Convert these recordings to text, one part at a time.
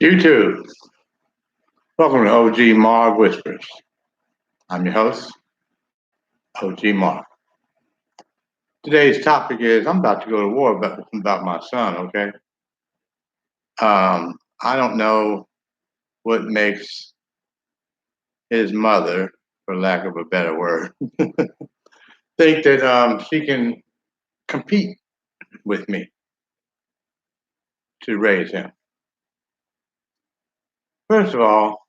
YouTube, welcome to OG Marv Whispers. I'm your host, OG Marv. Today's topic is I'm about to go to war about my son, okay? I don't know what makes his mother, for lack of a better word, think that she can compete with me to raise him. First of all,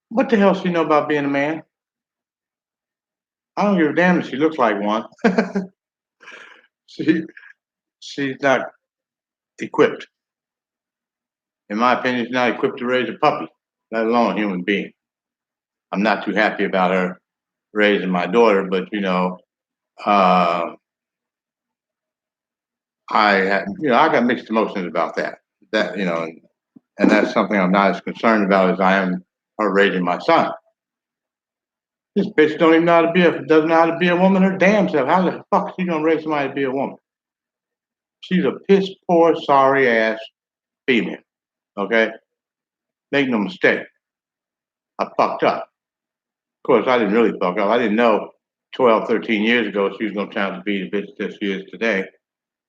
what the hell she know about being a man? I don't give a damn if she looks like one. she she's not equipped. In my opinion, she's not equipped to raise a puppy, let alone a human being. I'm not too happy about her raising my daughter, but uh, I got mixed emotions about that. And that's something I'm not as concerned about as I am her raising my son. This bitch don't even know how to doesn't know how to be a woman her damn self. How the fuck is she gonna raise somebody to be a woman? She's a piss poor, sorry ass female. Okay, make no mistake. I fucked up. Of course, I didn't really fuck up. I didn't know 12, 13 years ago she was going to turn out to be the bitch that she is today.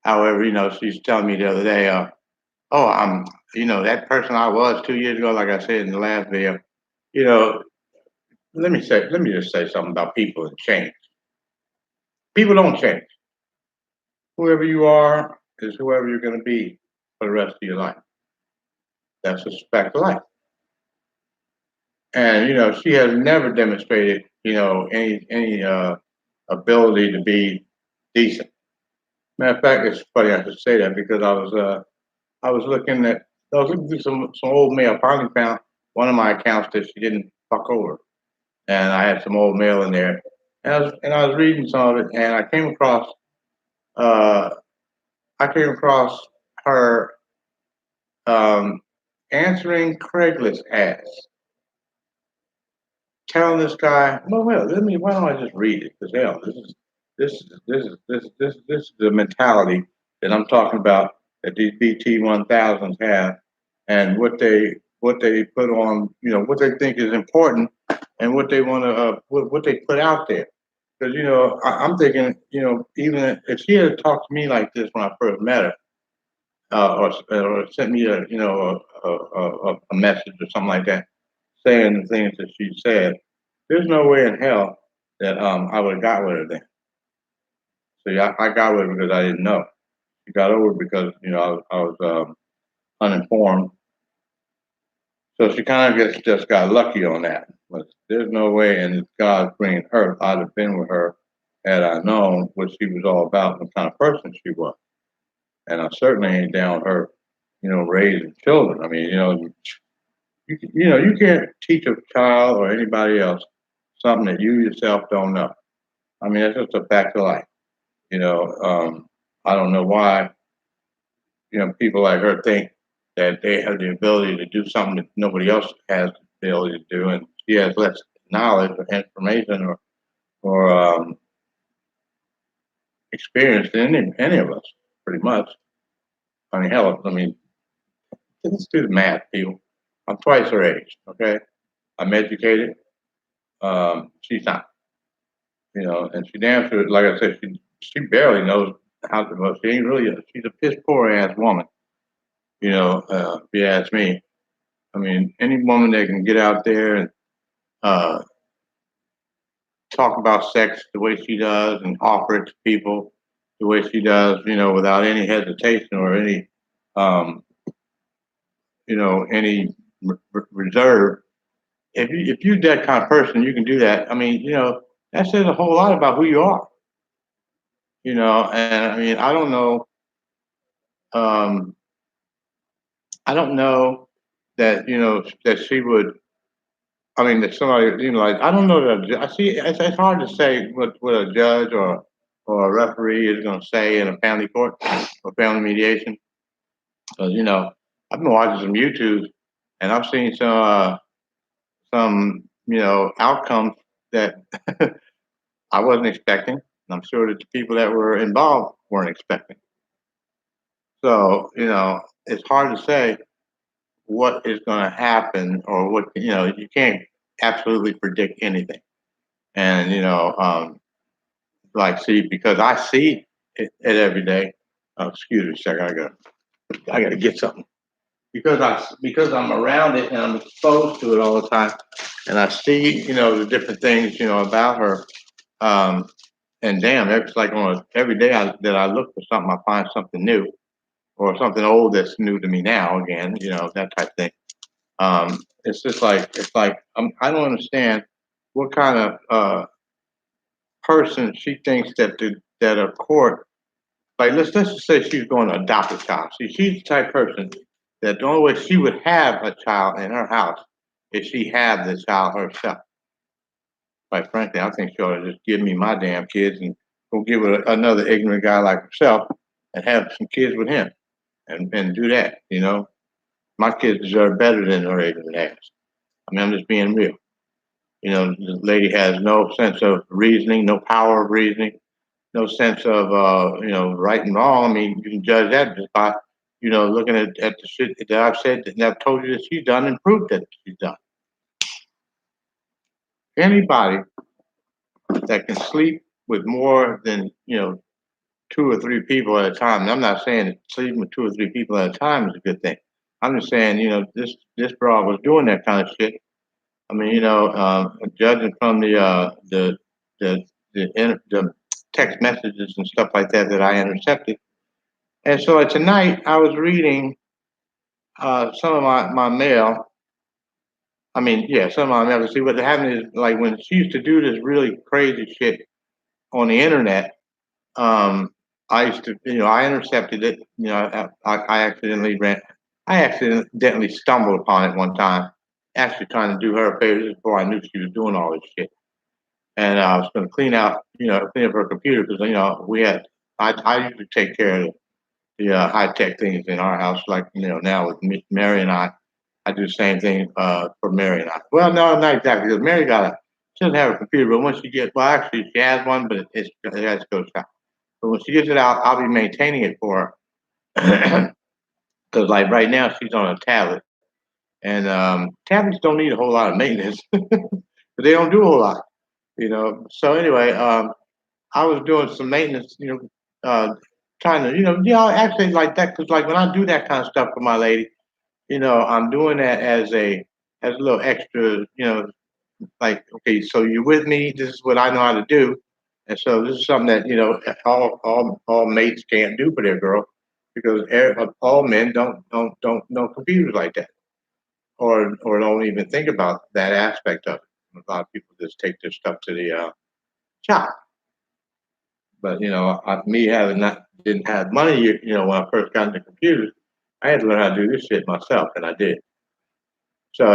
However, she's telling me the other day, that person I was 2 years ago, like I said in the last video, you know, let me just say something about people and change. People don't change. Whoever you are is whoever you're going to be for the rest of your life. That's a fact of life. And, she has never demonstrated, any ability to be decent. Matter of fact, it's funny I should say that because I was looking through some old mail. I finally found one of my accounts that she didn't fuck over, and I had some old mail in there, and I was reading some of it, and uh, I came across her answering Craigslist ads, telling this guy, well, why don't I just read it? Because hell, this is the mentality that I'm talking about that these BT 1000s have, and what they put on, what they think is important, and what they want to what they put out there. Because I'm thinking, even if she had talked to me like this when I first met her, or sent me a message or something like that, saying the things that she said, there's no way in hell that I would have got with her then. So yeah, I got with her because I didn't know. She got over because I was uninformed. So she kind of just got lucky on that. But there's no way, and it's God's green earth, I'd have been with her had I known what she was all about, what kind of person she was. And I certainly ain't down her, raising children. I mean, you can't teach a child or anybody else something that you yourself don't know. I mean, that's just a fact of life. I don't know why, people like her think that they have the ability to do something that nobody else has the ability to do, and she has less knowledge or information or experience than any of us, pretty much. I mean, hell, let's do the math, people. I'm twice her age, okay? I'm educated. She's not, and she damn sure, like I said, she barely knows how to. Well, she ain't really. She's a piss poor ass woman. If you ask me. I mean, any woman that can get out there and uh, talk about sex the way she does and offer it to people the way she does, without any hesitation or um, any reserve. If you're that kind of person, you can do that. I mean, that says a whole lot about who you are. And I mean, um, I don't know that that she would. I mean, that somebody, like I don't know that I see. It's hard to say what a judge or a referee is going to say in a family court or family mediation. Because I've been watching some YouTube and I've seen some outcomes that I wasn't expecting. And I'm sure that the people that were involved weren't expecting. So it's hard to say what is going to happen or what, you can't absolutely predict anything. And, like, see, because I see it every day. Oh, excuse me a second. I gotta get something because I'm around it and I'm exposed to it all the time, and I see the different things about her. Um, and damn, it's like every day that I look for something, I find something new or something old that's new to me now again. That type of thing. It's just like I don't understand what kind of person she thinks that a court, like, let's just say she's going to adopt a child. See, she's the type of person that the only way she would have a child in her house is she have the child herself. Quite frankly, I think she ought to just give me my damn kids and go give it another ignorant guy like herself and have some kids with him and do that. My kids deserve better than her ignorant ass. I mean, I'm just being real. The lady has no sense of reasoning, no power of reasoning, no sense of right and wrong. I mean, you can judge that just by looking at the shit that I've said and I've told you that she's done and proved that she's done. Anybody that can sleep with more than two or three people at a time. And I'm not saying that sleeping with two or three people at a time is a good thing. I'm just saying this broad was doing that kind of shit. I mean, judging from the text messages and stuff like that I intercepted. And so tonight I was reading some of my mail. I mean, yeah, some of my mail. See, what happened is, like, when she used to do this really crazy shit on the internet, I used to, I intercepted it. I accidentally stumbled upon it one time, actually trying to do her a favor before I knew she was doing all this shit. And I was going to clean up her computer because, I usually take care of the high tech things in our house, like, now with Mary and I do the same thing for Mary and I. Well, no, not exactly, because she doesn't have a computer, but once well, actually, she has one, but it has to go south. But when she gets it out, I'll be maintaining it for her. Because, like, right now, she's on a tablet. And tablets don't need a whole lot of maintenance, but they don't do a whole lot, So anyway, I was doing some maintenance, trying to, actually like that. Because, like, when I do that kind of stuff for my lady, I'm doing that as a little extra, like, okay, so you're with me. This is what I know how to do, and so this is something that all mates can't do for their girl because all men don't know computers like that, or don't even think about that aspect of it. A lot of people just take their stuff to the shop, but me having not didn't have money, when I first got into computers, I had to learn how to do this shit myself, and I did. So,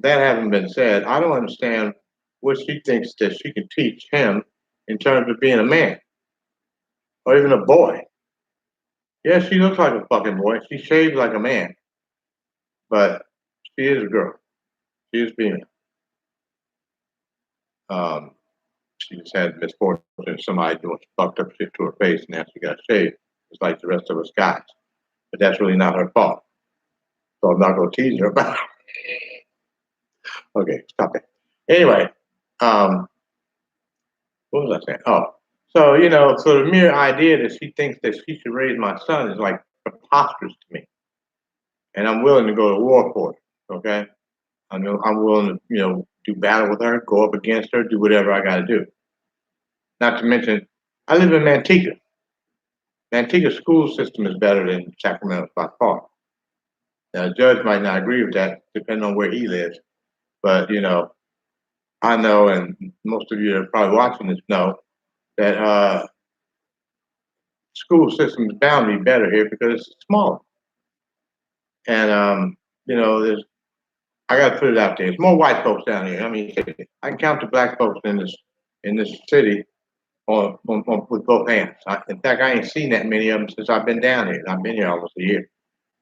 that having been said, I don't understand what she thinks that she can teach him in terms of being a man or even a boy. Yeah, she looks like a fucking boy. She shaves like a man, but she is a girl. She is female. Um, she just had misfortune of somebody doing fucked up shit to her face, and now she got shaved, just like the rest of us guys. But that's really not her fault. So I'm not going to tease her about it. Okay, stop it. Anyway, um, what was I saying? Oh, so so the mere idea that she thinks that she should raise my son is like preposterous to me, and I'm willing to go to war for it. Okay, I'm willing to do battle with her, go up against her, do whatever I got to do. Not to mention, I live in Manteca. Manteca's school system is better than Sacramento by far. Now, the judge might not agree with that, depending on where he lives, but I know, and most of you that are probably watching this know that school system is bound to be better here because it's smaller. And there's I got to put it out there. There's more white folks down here. I mean, I can count the black folks in this city with both hands. In fact, I ain't seen that many of them since I've been down here. I've been here almost a year.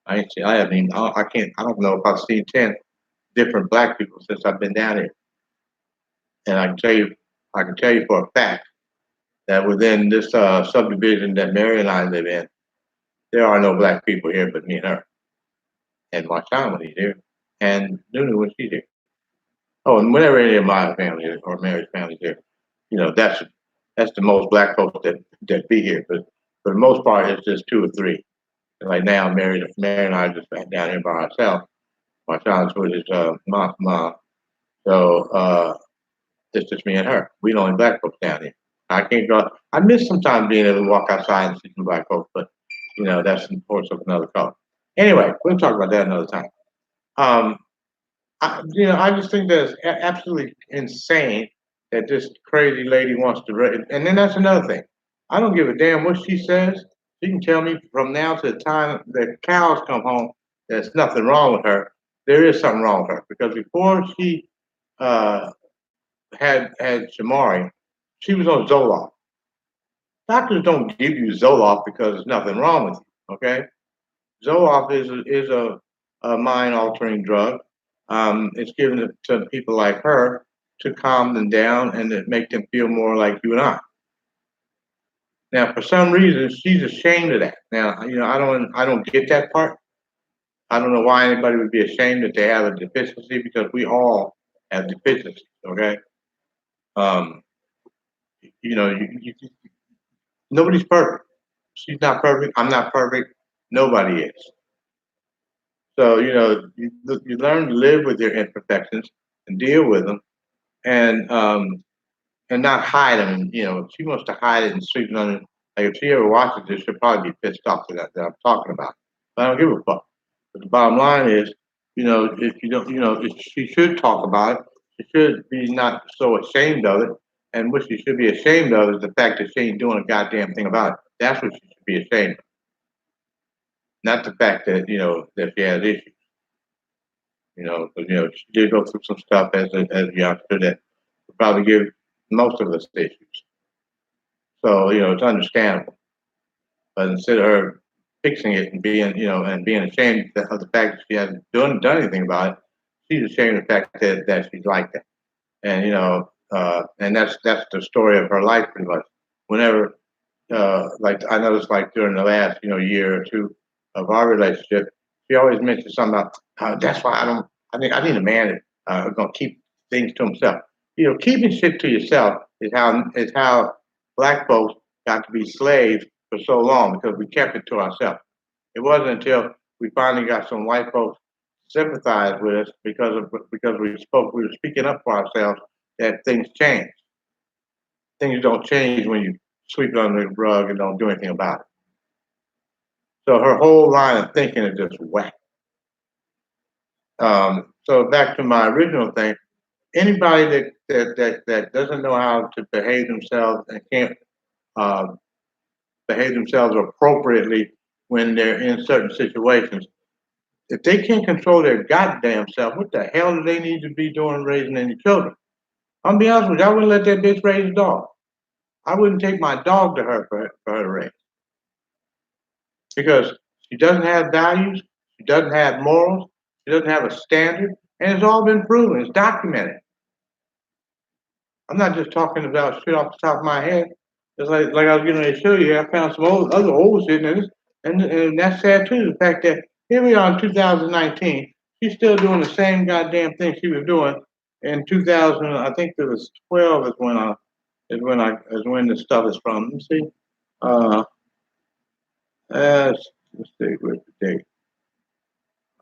I haven't even. I can't. I don't know if I've seen 10 different black people since I've been down here. And I can tell you for a fact that within this subdivision that Mary and I live in, there are no black people here but me and her, and Marshawn when he's here, and Nunu when she's here. Oh, and whenever any of my family or Mary's family here, that's the most black folks that be here. But for the most part, it's just two or three. And like now, Mary and I are just down here by ourselves. Marshawn's with his mom. So it's just me and her. We the only black folks down here. I can't go. I miss sometimes being able to walk outside and see some black folks, but that's the importance of another color. Anyway, we'll talk about that another time. Um, I just think that it's absolutely insane that this crazy lady wants to. And then that's another thing. I don't give a damn what she says. She can tell me from now to the time the cows come home, there's nothing wrong with her. There is something wrong with her because before she uh, had Shamari, she was on Zoloft. Doctors don't give you Zoloft because there's nothing wrong with you. Okay, Zoloft is a mind altering drug. It's given to people like her to calm them down and to make them feel more like you and I. Now, for some reason, she's ashamed of that. Now, I don't get that part. I don't know why anybody would be ashamed that they have a deficiency because we all have deficiencies. Okay, um, nobody's perfect. She's not perfect. I'm not perfect. Nobody is. So you learn to live with your imperfections and deal with them, and not hide them. She wants to hide it and sweep it under. Like if she ever watches this, she'll probably be pissed off that I'm talking about. But I don't give a fuck. But the bottom line is, if you don't, if she should talk about it. She should be not so ashamed of it. And what she should be ashamed of is the fact that she ain't doing a goddamn thing about it. That's what she should be ashamed of, not the fact that that she has issues. But she did go through some stuff as a youngster that would probably give most of us issues. So it's understandable. But instead of her fixing it and being ashamed of the fact that she hasn't done anything about it, she's ashamed of the fact that she's like that. And and that's the story of her life pretty much. Whenever like I noticed like during the last year or two of our relationship, she always mentions something about that's why I need a man that gonna keep things to himself. Keeping shit to yourself is how black folks got to be slaves for so long because we kept it to ourselves. It wasn't until we finally got some white folks sympathize with us because we were speaking up for ourselves that things changed. Things don't change when you sweep it under the rug and don't do anything about it. So her whole line of thinking is just whack. So back to my original thing, anybody that doesn't know how to behave themselves and can't uh, behave themselves appropriately when they're in certain situations, if they can't control their goddamn self, what the hell do they need to be doing raising any children? I'll be honest with you, I wouldn't let that bitch raise a dog. I wouldn't take my dog to her for her to raise. Because she doesn't have values, she doesn't have morals, she doesn't have a standard, and it's all been proven, it's documented. I'm not just talking about shit off the top of my head. It's like I was getting ready to show you, I found some other old shit in this, and that's sad too. The fact that here we are in 2019, she's still doing the same goddamn thing she was doing in 2000. I think it was 12 is when the stuff is from. Let me see. Let's see, where's the date?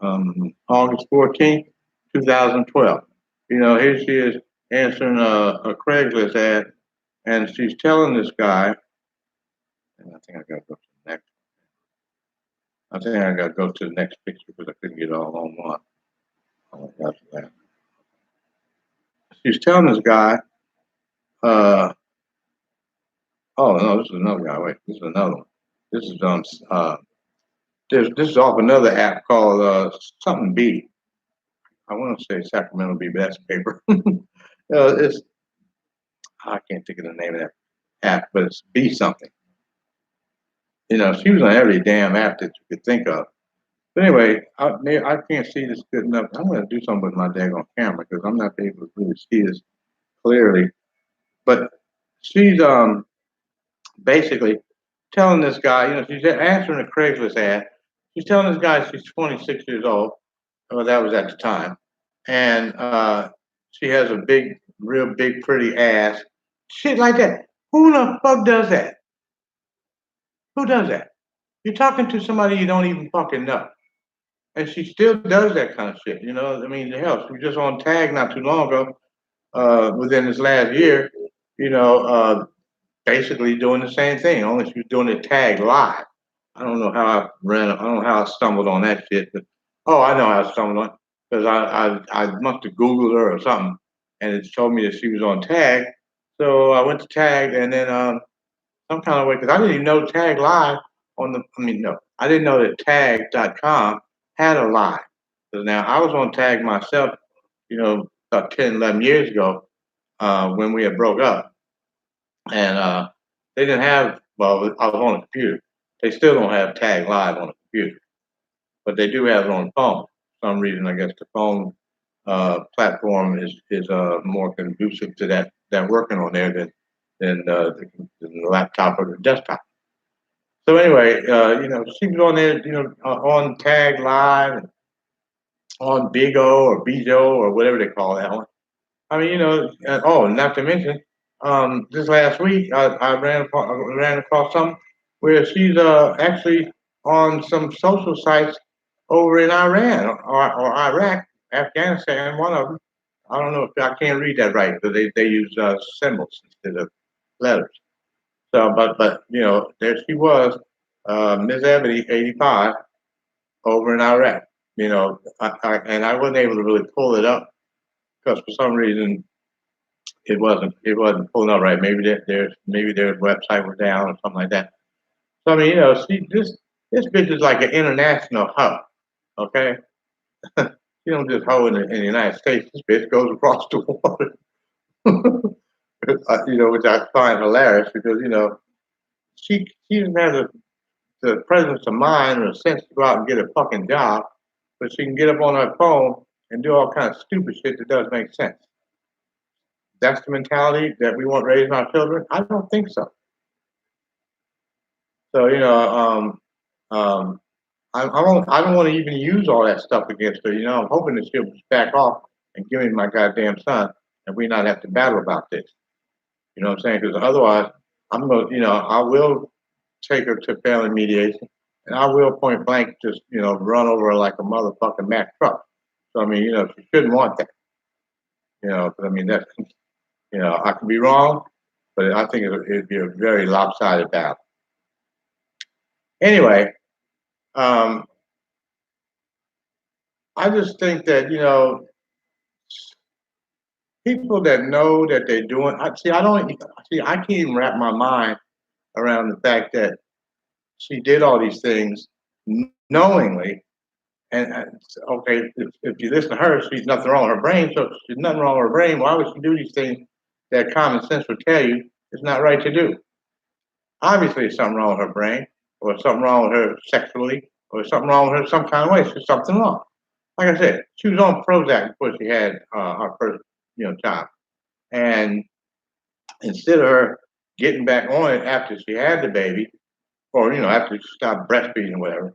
August 14th, 2012. Here she is answering a Craigslist ad, and she's telling this guy, and I think I gotta go to the next. I think I gotta go to the next picture because I couldn't get it all on one. Oh, that's that. She's telling this guy, oh no, this is another guy. Wait, this is another one. This is this is off another app called something B. I want to say Sacramento Bee, but that's paper. It's I can't think of the name of that app, but it's Be something. She was on every damn app that you could think of. But anyway, I can't see this good enough. I'm going to do something with my daggone camera because I'm not able to really see this clearly. But she's basically telling this guy, she's answering a Craigslist ad. She's telling this guy she's 26 years old. Well, that was at the time. And she has a big, real big, pretty ass. Shit like that. Who the fuck does that? Who does that? You're talking to somebody you don't even fucking know. And she still does that kind of shit. I mean, hell, she was just on Tag not too long ago, within this last year, you know, uh, basically doing the same thing, only she was doing it Tag live. I don't know how I stumbled on that shit, but oh, I know how I stumbled on it because I must have Googled her or something, and it told me that she was on Tag. So I went to Tag, and then some kind of way because I didn't even know Tag Live I mean, no, I didn't know that Tag.com had a live. Because now I was on Tag myself, about 10, 11 years ago when we had broke up, and they didn't have. Well, I was on a computer. They still don't have Tag Live on a computer, but they do have it on the phone. For some reason, I guess the phone platform is more conducive to that working on there than the laptop or the desktop. So anyway, she was on there, on Tag Live, on Big O or Bijo or whatever they call that one. I mean, not to mention, this last week I ran across something where she's actually on some social sites over in Iran or Iraq, Afghanistan, one of them. I don't know if I can't read that right, but they use symbols instead of letters. So, but there she was, Miss Ebony, 85, over in Iraq. And I wasn't able to really pull it up because for some reason it wasn't pulling up right. Maybe their website was down or something like that. So I mean, see, this bitch is like an international hub. Okay, you don't just hoe in the United States. This bitch goes across the water. Which I find hilarious because she doesn't have the presence of mind or sense to go out and get a fucking job, but she can get up on her phone and do all kinds of stupid shit that does make sense. That's the mentality that we want raising our children? I don't think so. So, I don't want to even use all that stuff against her. I'm hoping that she'll back off and give me my goddamn son and we not have to battle about this. You know what I'm saying? Because otherwise, I will take her to family mediation and I will point blank just, run over her like a motherfucking Mack truck. So, I mean, she shouldn't want that. But I mean, that's, I could be wrong, but I think it'd be a very lopsided battle. Anyway, um, I just think that, people that know that they're doing, I can't even wrap my mind around the fact that she did all these things knowingly. And okay, if you listen to her, she's nothing wrong with her brain. So if she's nothing wrong with her brain, why would she do these things that common sense would tell you it's not right to do? Obviously, there's something wrong with her brain, or something wrong with her sexually, or something wrong with her some kind of way. There's something wrong. Like I said, she was on Prozac before she had her first, child, and instead of her getting back on it after she had the baby, or after she stopped breastfeeding or whatever,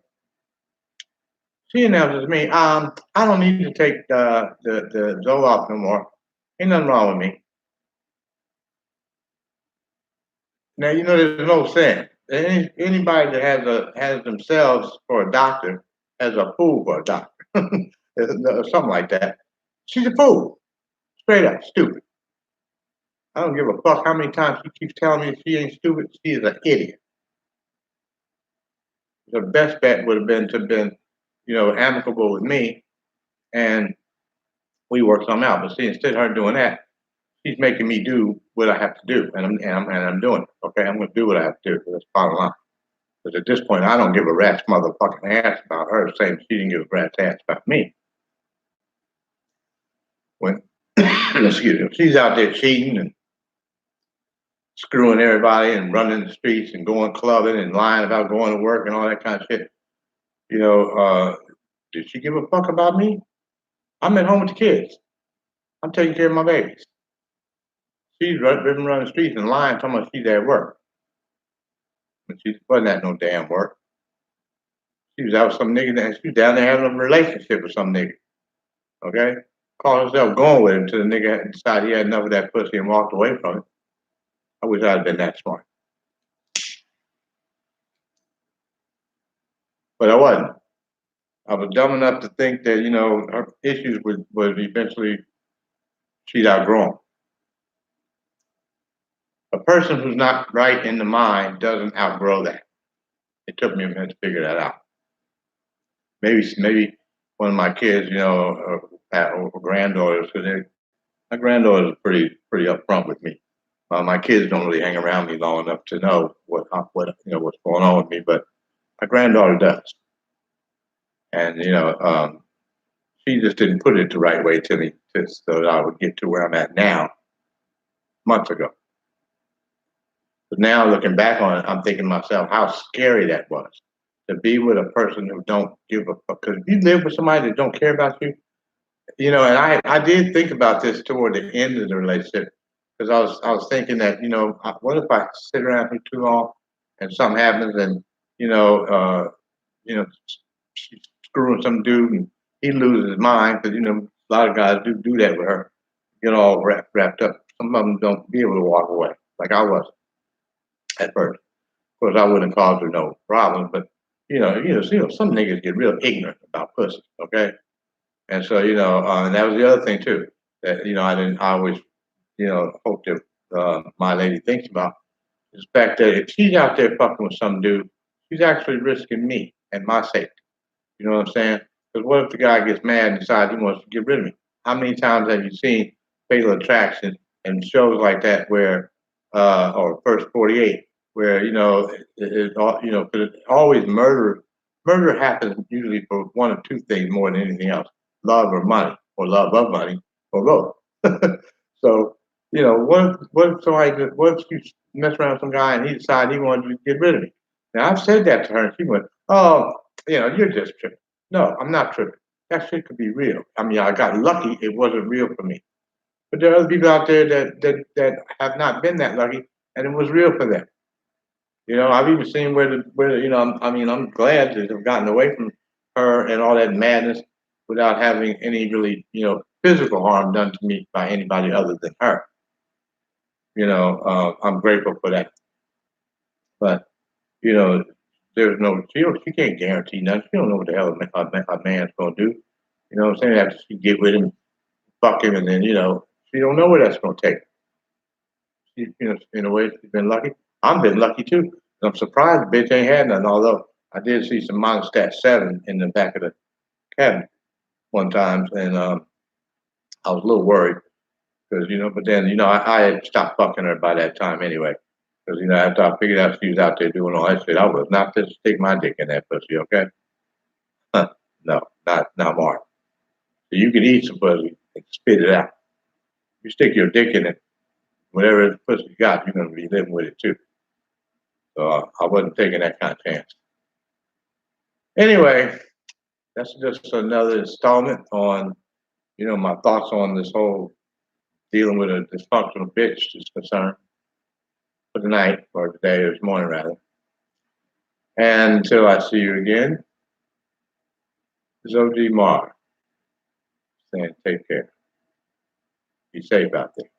she announces to me, I don't need to take the Zoloft no more. Ain't nothing wrong with me. Now there's no saying. Anybody that has themselves for a doctor has a fool for a doctor, something like that. She's a fool, straight up stupid. I don't give a fuck how many times she keeps telling me she ain't stupid. She is an idiot. The best bet would have been to have been, amicable with me, and we work something out. But see, instead of her doing that, she's making me do what I have to do, and I'm doing it. Okay, I'm going to do what I have to do. That's bottom line. Because at this point, I don't give a rat's motherfucking ass about her, same she didn't give a rat's ass about me. When, excuse me, she's out there cheating and screwing everybody and running the streets and going clubbing and lying about going to work and all that kind of shit. Did she give a fuck about me? I'm at home with the kids. I'm taking care of my babies. She's running the streets and lying, talking about she's at work. But she wasn't at no damn work. She was out with some nigga that she was down there having a relationship with some nigga. Okay? Called herself going with him till the nigga decided he had enough of that pussy and walked away from it. I wish I'd been that smart. But I wasn't. I was dumb enough to think that, her issues would eventually she'd outgrown. A person who's not right in the mind doesn't outgrow that. It took me a minute to figure that out. Maybe one of my kids, or granddaughters, because my granddaughters are pretty upfront with me. My kids don't really hang around me long enough to know what's going on with me, but my granddaughter does, and she just didn't put it the right way to me, so that I would get to where I'm at now, months ago. But now looking back on it, I'm thinking to myself how scary that was to be with a person who don't give a fuck. Because if you live with somebody that don't care about you, and I did think about this toward the end of the relationship because I was thinking that what if I sit around here too long and something happens and you know uh, she's screwing some dude and he loses his mind because a lot of guys do that with her, get all wrapped up. Some of them don't be able to walk away like I was at first. Of course, I wouldn't cause her no problems, but some niggas get real ignorant about pussy. Okay, and so and that was the other thing too that I always hope that my lady thinks about is the fact that if she's out there fucking with some dude, she's actually risking me and my safety. You know what I'm saying? Because what if the guy gets mad and decides he wants to get rid of me? How many times have you seen Fatal Attraction and shows like that where, or First 48, where because it's always murder. Murder happens usually for one of two things more than anything else: love or money, or love of money, or both. So what if you mess around with some guy and he decided he wanted to get rid of me? Now I've said that to her and she went, "Oh, you're just tripping." No, I'm not tripping. That shit could be real. I mean, I got lucky; it wasn't real for me. But there are other people out there that have not been that lucky, and it was real for them. I've even seen where I'm glad to have gotten away from her and all that madness without having any really physical harm done to me by anybody other than her. I'm grateful for that. But there's she can't guarantee nothing. She don't know what the hell a man's gonna do. You know what I'm saying? After she get with him, fuck him, and then she don't know where that's gonna take her. She, in a way, she's been lucky. I've been lucky too. I'm surprised the bitch ain't had none. Although I did see some Monostat 7 in the back of the cabinet one time, and I was a little worried because But then I had stopped fucking her by that time anyway. Because after I figured out she was out there doing all that shit, I was not to stick my dick in that pussy. Okay, no, not Mark. So you can eat some pussy and spit it out. You stick your dick in it, whatever pussy you got, you're gonna be living with it too. So I wasn't taking that kind of chance. Anyway, that's just another installment on my thoughts on this whole dealing with a dysfunctional bitch is concerned for the night or today or this morning rather. And until I see you again, this is OG Mar saying take care. Be safe out there.